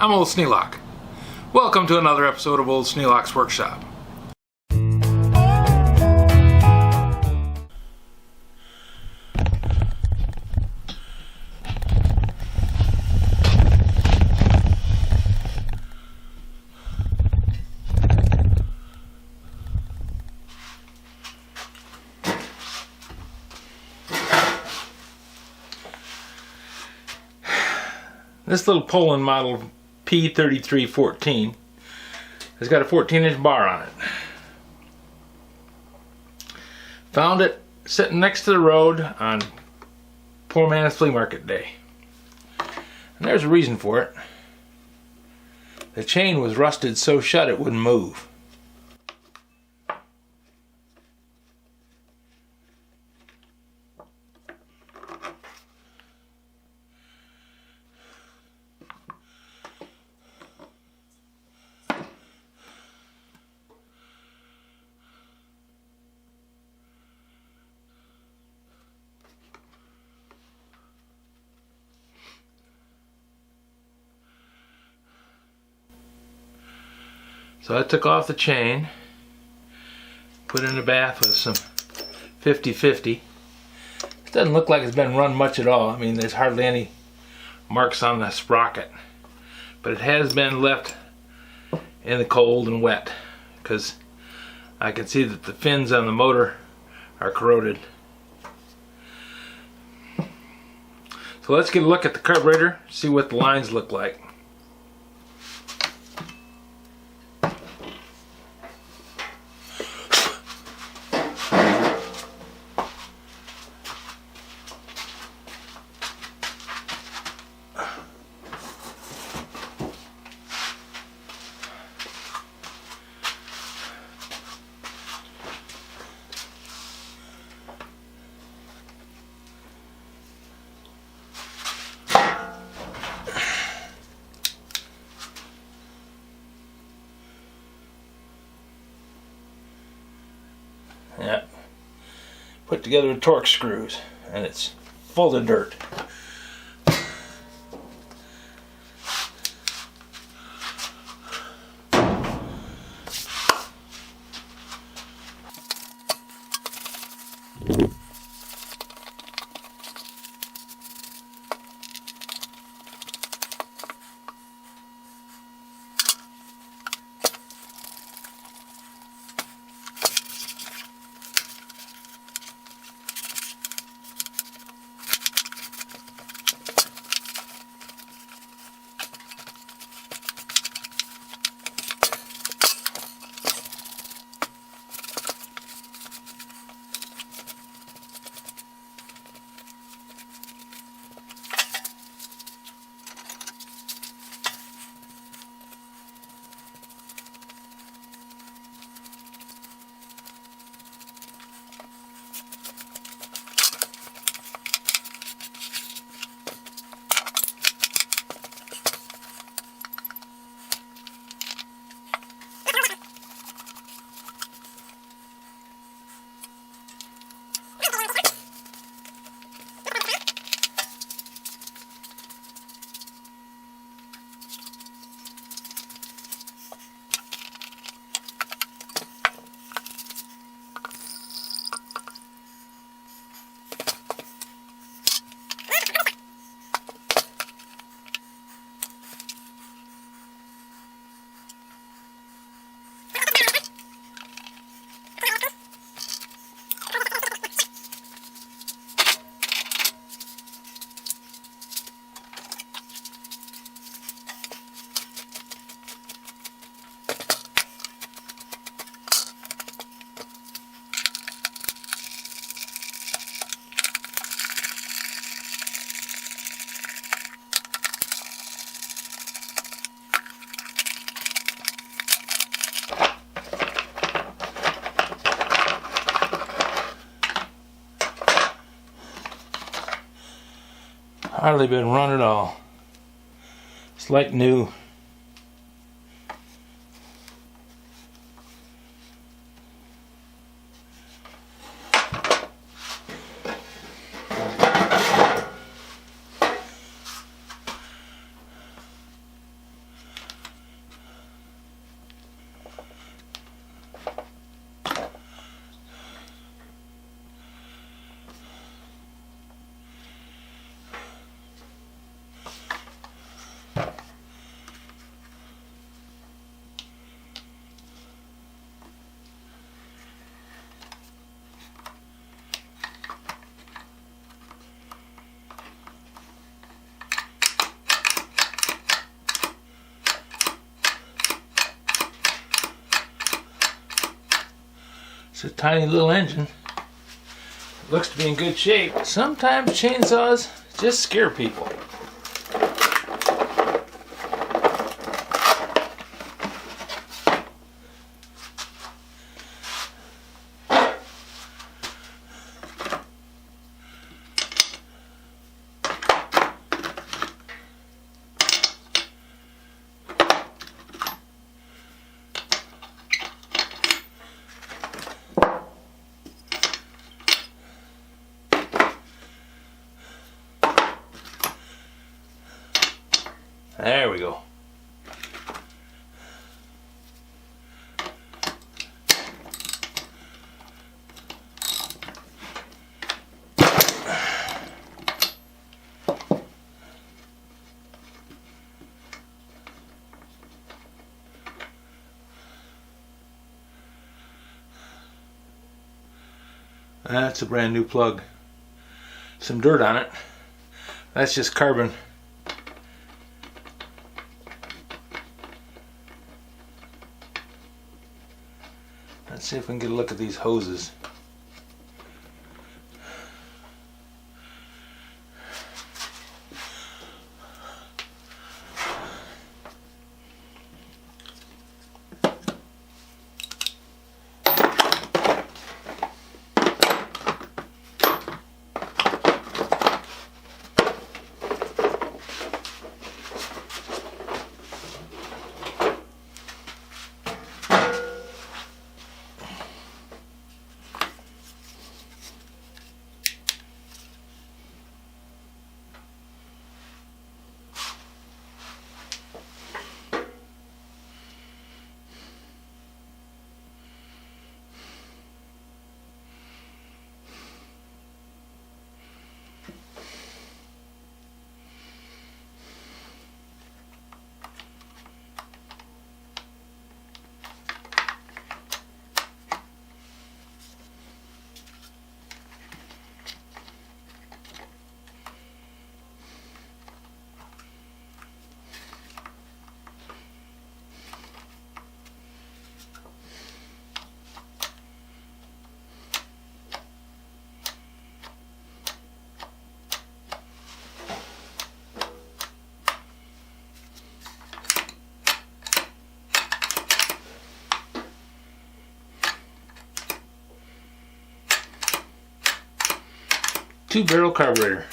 I'm Old Sneelock. Welcome to another episode of Old Sneelock's Workshop. This little Poulan model P3314 has got a 14-inch bar on it. Found it sitting next to the road on poor man's flea market day. And there's a reason for it. The chain was rusted so shut it wouldn't move. So I took off the chain, put it in the bath with some 50/50. It doesn't look like it's been run much at all. I mean, there's hardly any marks on the sprocket. But it has been left in the cold and wet, because I can see that the fins on the motor are corroded. So let's get a look at the carburetor, see what the lines look like. Yep. Put together with torque screws, and it's full of dirt. Hardly been run at all. It's like new. It's a tiny little engine. It looks to be in good shape. Sometimes chainsaws just scare people. There we go. That's a brand new plug. Some dirt on it. That's just carbon. Let's see if we can get a look at these hoses. Two-barrel carburetor.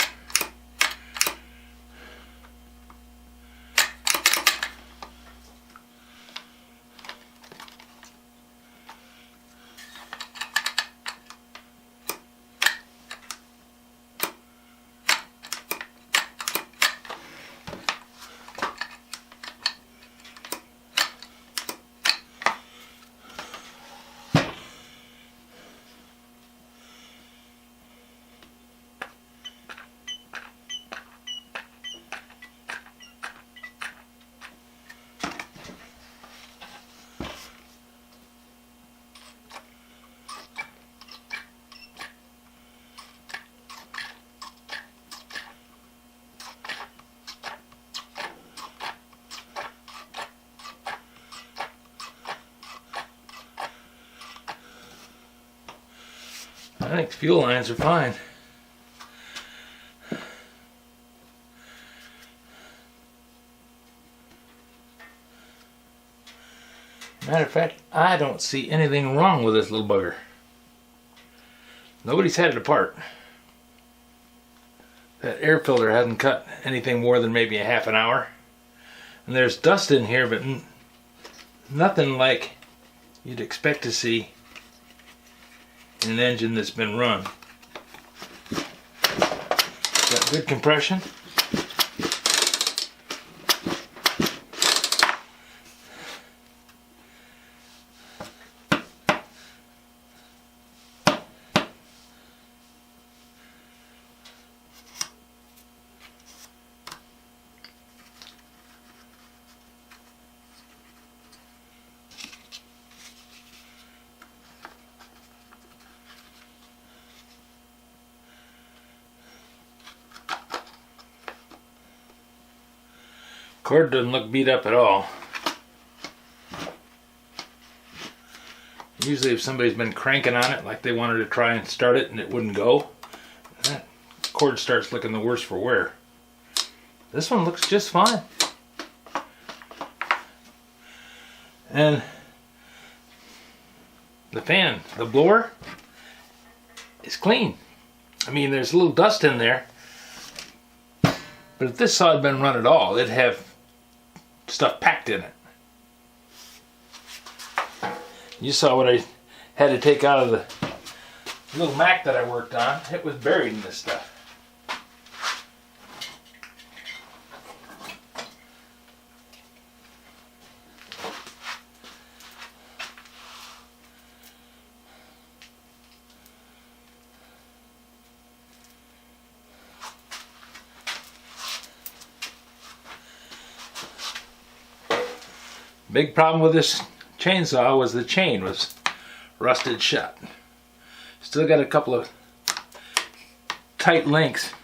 I think the fuel lines are fine. Matter of fact, I don't see anything wrong with this little bugger. Nobody's had it apart. That air filter hasn't cut anything more than maybe a half an hour. And there's dust in here, but nothing like you'd expect to see in an engine that's been run. Got good compression. Cord doesn't look beat up at all. Usually if somebody's been cranking on it, like they wanted to try and start it and it wouldn't go, that cord starts looking the worse for wear. This one looks just fine. And the fan, the blower, is clean. I mean, there's a little dust in there, but if this saw had been run at all, it'd have stuff packed in it. You saw what I had to take out of the little Mac that I worked on. It was buried in this stuff. Big problem with this chainsaw was the chain was rusted shut. Still got a couple of tight links.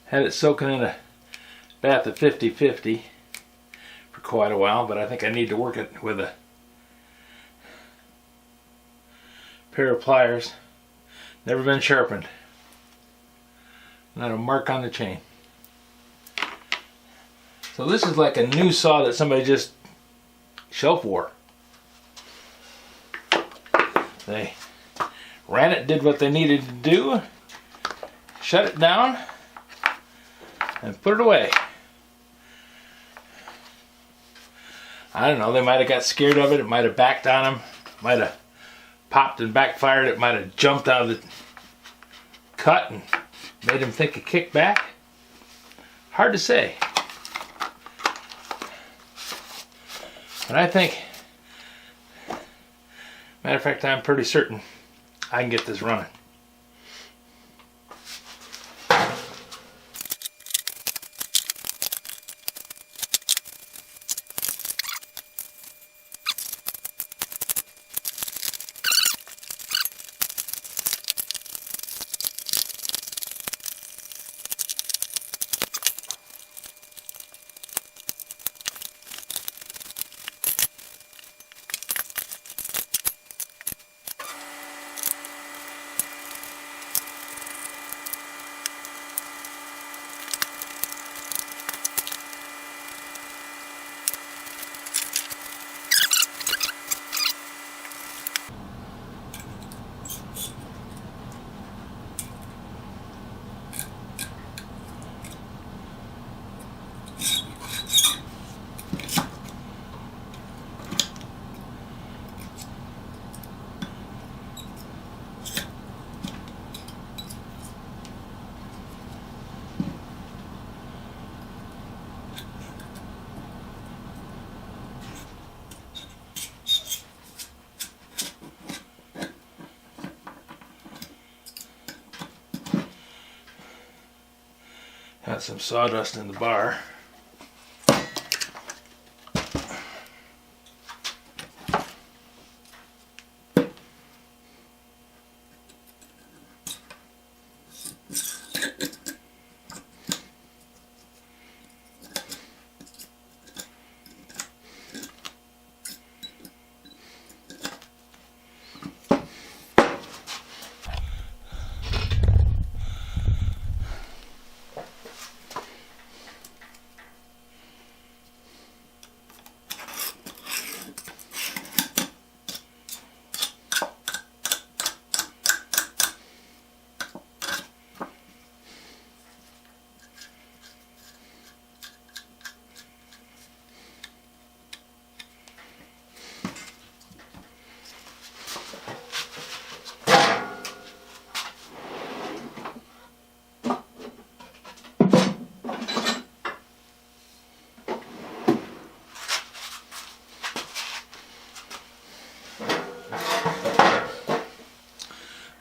Had it soaking in a bath of 50-50 for quite a while, but I think I need to work it with a pair of pliers. Never been sharpened. Not a mark on the chain. So this is like a new saw that somebody just shelf wore. They ran it, did what they needed to do, shut it down, and put it away. I don't know, they might have got scared of it, it might have backed on them, might have popped and backfired, it might have jumped out of the cut and made them think it kicked back. Hard to say. But I think, matter of fact, I'm pretty certain I can get this running. Got some sawdust in the bar.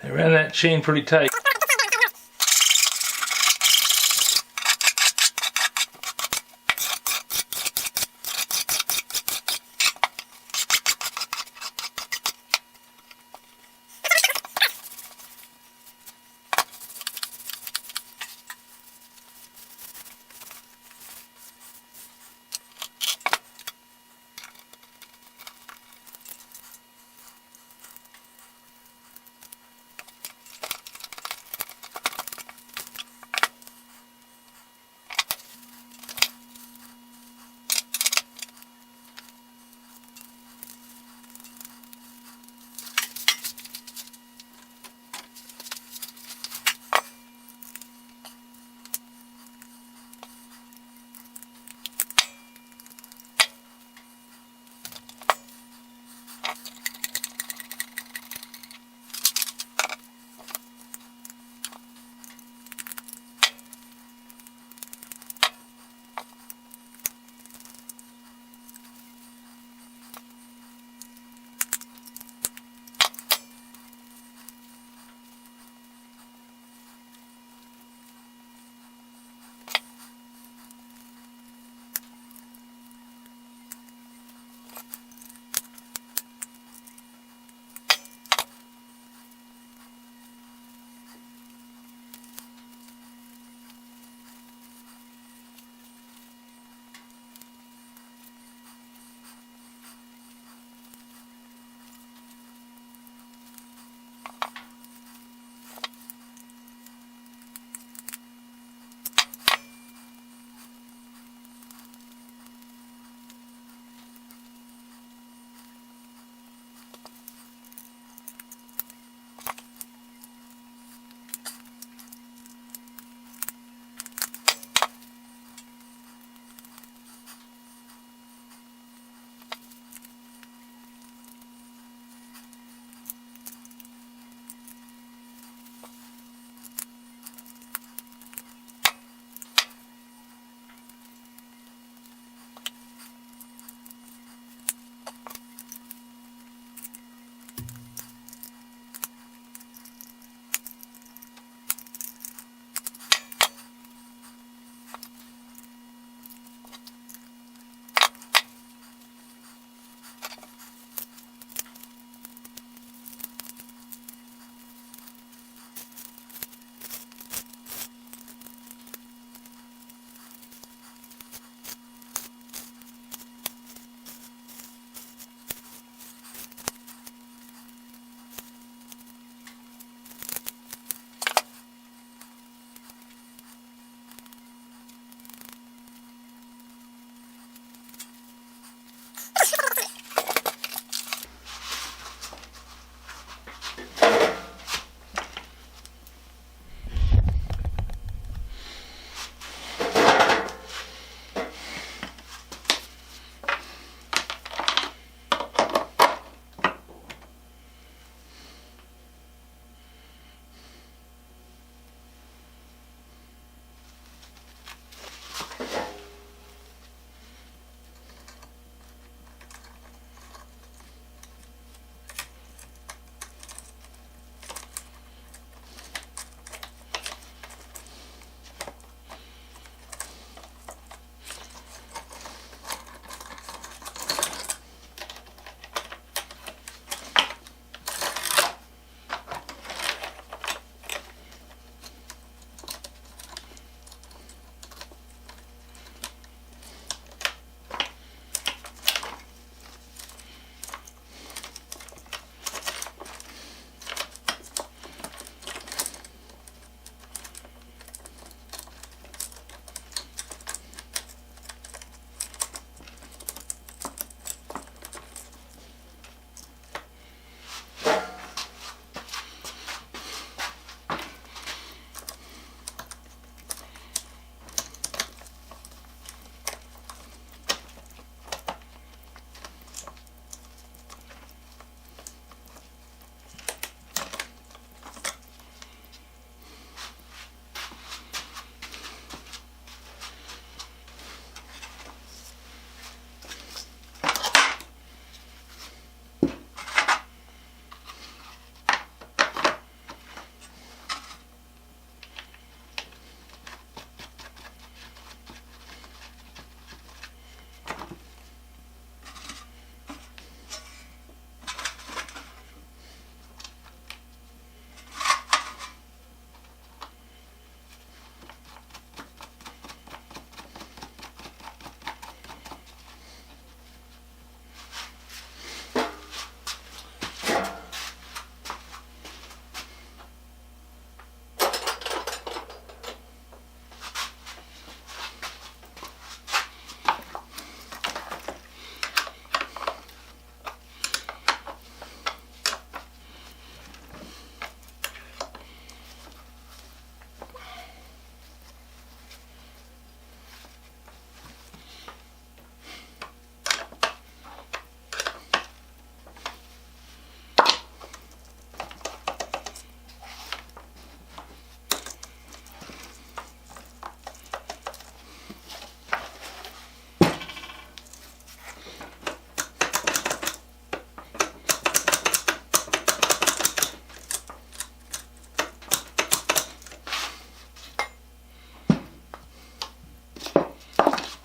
I ran that chain pretty tight.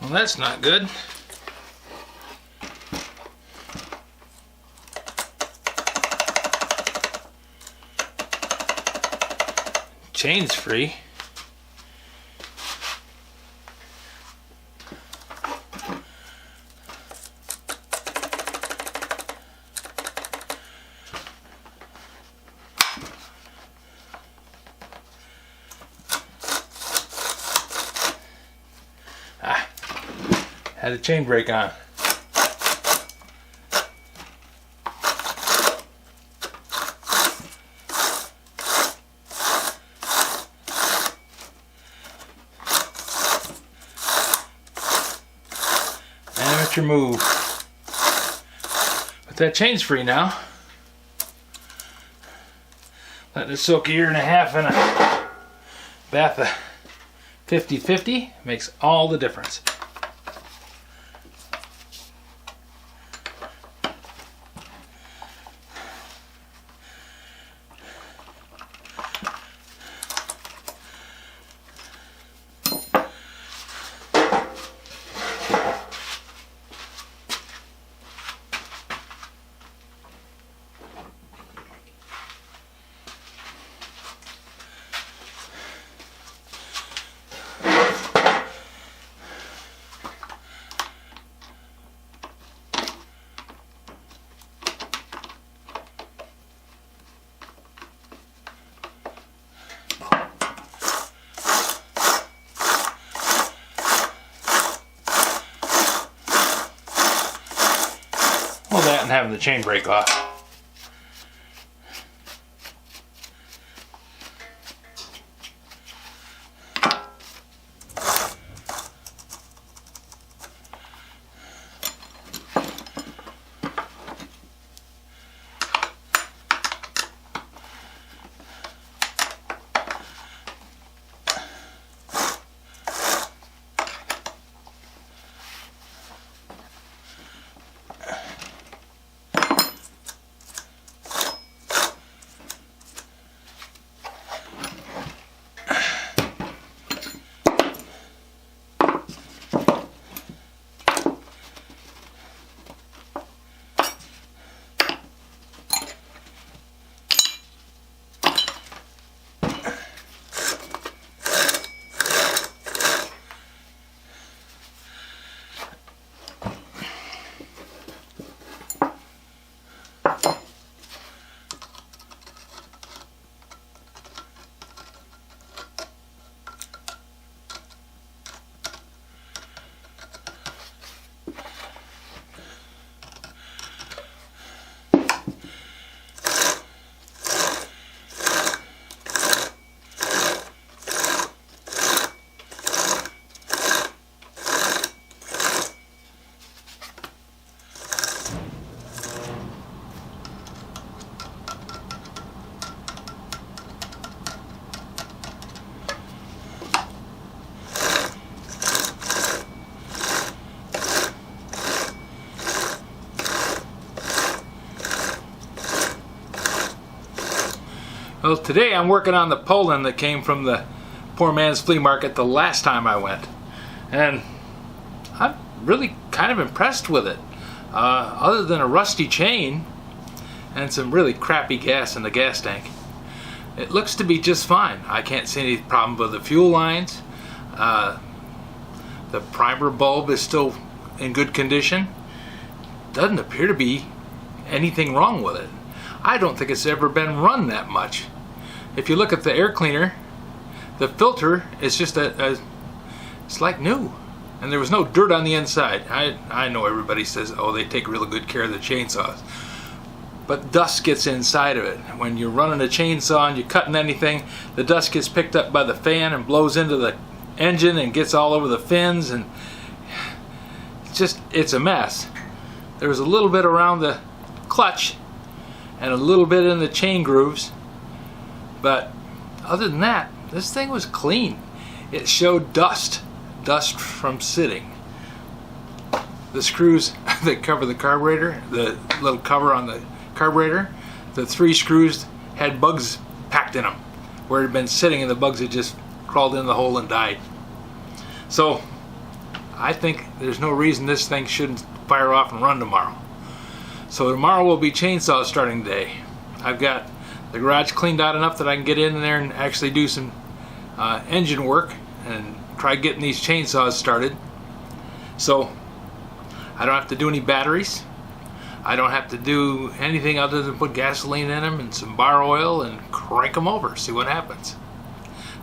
Well, that's not good. Chain's free. Had a chain brake on. Amateur move. But that chain's free now. Let it soak a year and a half in a bath of 50-50 makes all the difference. Well, that and having the chain break off. Well, today I'm working on the Poulan that came from the poor man's flea market the last time I went. And I'm really kind of impressed with it. Other than a rusty chain and some really crappy gas in the gas tank, it looks to be just fine. I can't see any problem with the fuel lines. The primer bulb is still in good condition. Doesn't appear to be anything wrong with it. I don't think it's ever been run that much. If you look at the air cleaner, the filter is just it's like new. And there was no dirt on the inside. I know everybody says, oh, they take really good care of the chainsaws. But dust gets inside of it. When you're running a chainsaw and you're cutting anything, the dust gets picked up by the fan and blows into the engine and gets all over the fins, and it's a mess. There was a little bit around the clutch and a little bit in the chain grooves, but other than that, this thing was clean. It showed dust from sitting. The screws that cover the carburetor, the little cover on the carburetor, the 3 screws had bugs packed in them where it had been sitting, and the bugs had just crawled in the hole and died. So I think there's no reason this thing shouldn't fire off and run tomorrow. So tomorrow will be chainsaw starting day. I've got the garage cleaned out enough that I can get in there and actually do some engine work and try getting these chainsaws started. So I don't have to do any batteries. I don't have to do anything other than put gasoline in them and some bar oil and crank them over, see what happens.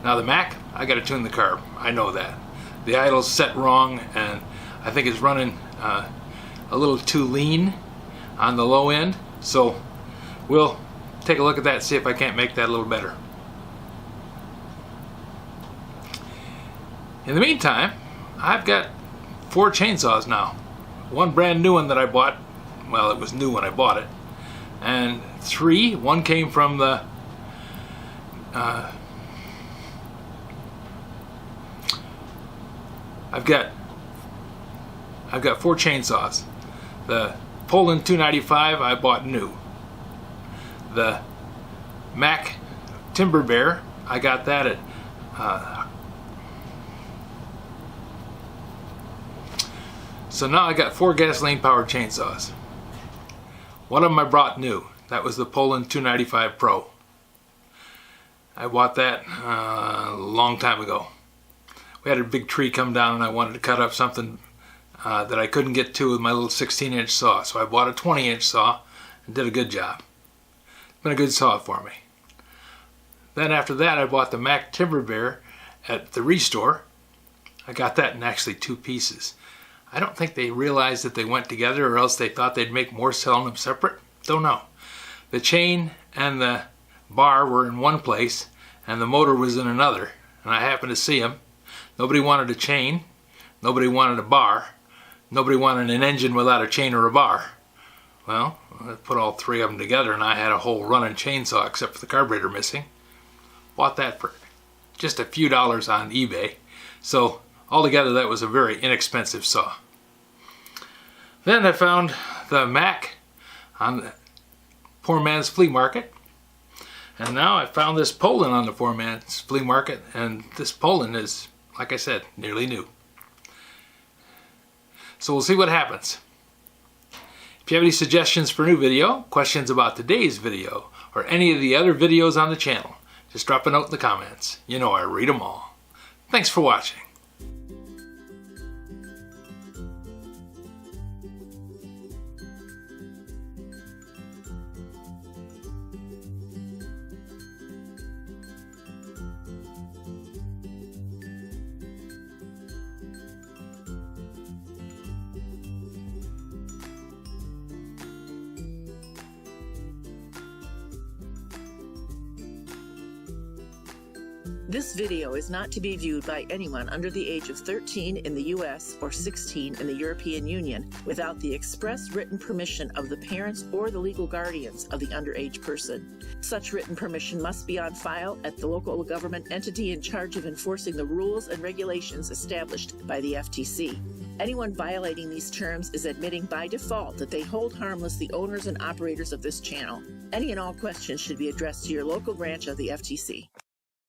Now the Mac, I got to tune the carb. I know that. The idle's set wrong, and I think it's running a little too lean on the low end. So we'll take a look at that and see if I can't make that a little better. In the meantime, I've got 4 chainsaws now. One brand new one that I bought. Well, it was new when I bought it. And 3, one came from the I've got 4 chainsaws. The Poulan 295 I bought new. The Mac Timber Bear, I got that at so now I got 4 gasoline powered chainsaws. One of them I brought new. That was the Poulan 295 Pro. I bought that a long time ago. We had a big tree come down and I wanted to cut up something that I couldn't get to with my little 16-inch saw. So I bought a 20-inch saw and did a good job. It's been a good saw for me. Then after that I bought the Mac Timber Bear at the Restore. I got that in actually 2 pieces. I don't think they realized that they went together, or else they thought they'd make more selling them separate. Don't know. The chain and the bar were in one place and the motor was in another, and I happened to see them. Nobody wanted a chain, nobody wanted a bar, nobody wanted an engine without a chain or a bar. Well, I put all 3 of them together and I had a whole running chainsaw except for the carburetor missing. Bought that for just a few dollars on eBay. So altogether that was a very inexpensive saw. Then I found the Mac on the poor man's flea market. And now I found this Poulan on the poor man's flea market, and this Poulan is, like I said, nearly new. So we'll see what happens. If you have any suggestions for a new video, questions about today's video, or any of the other videos on the channel, just drop a note in the comments. You know I read them all. Thanks for watching. This video is not to be viewed by anyone under the age of 13 in the U.S. or 16 in the European Union without the express written permission of the parents or the legal guardians of the underage person. Such written permission must be on file at the local government entity in charge of enforcing the rules and regulations established by the FTC. Anyone violating these terms is admitting by default that they hold harmless the owners and operators of this channel. Any and all questions should be addressed to your local branch of the FTC.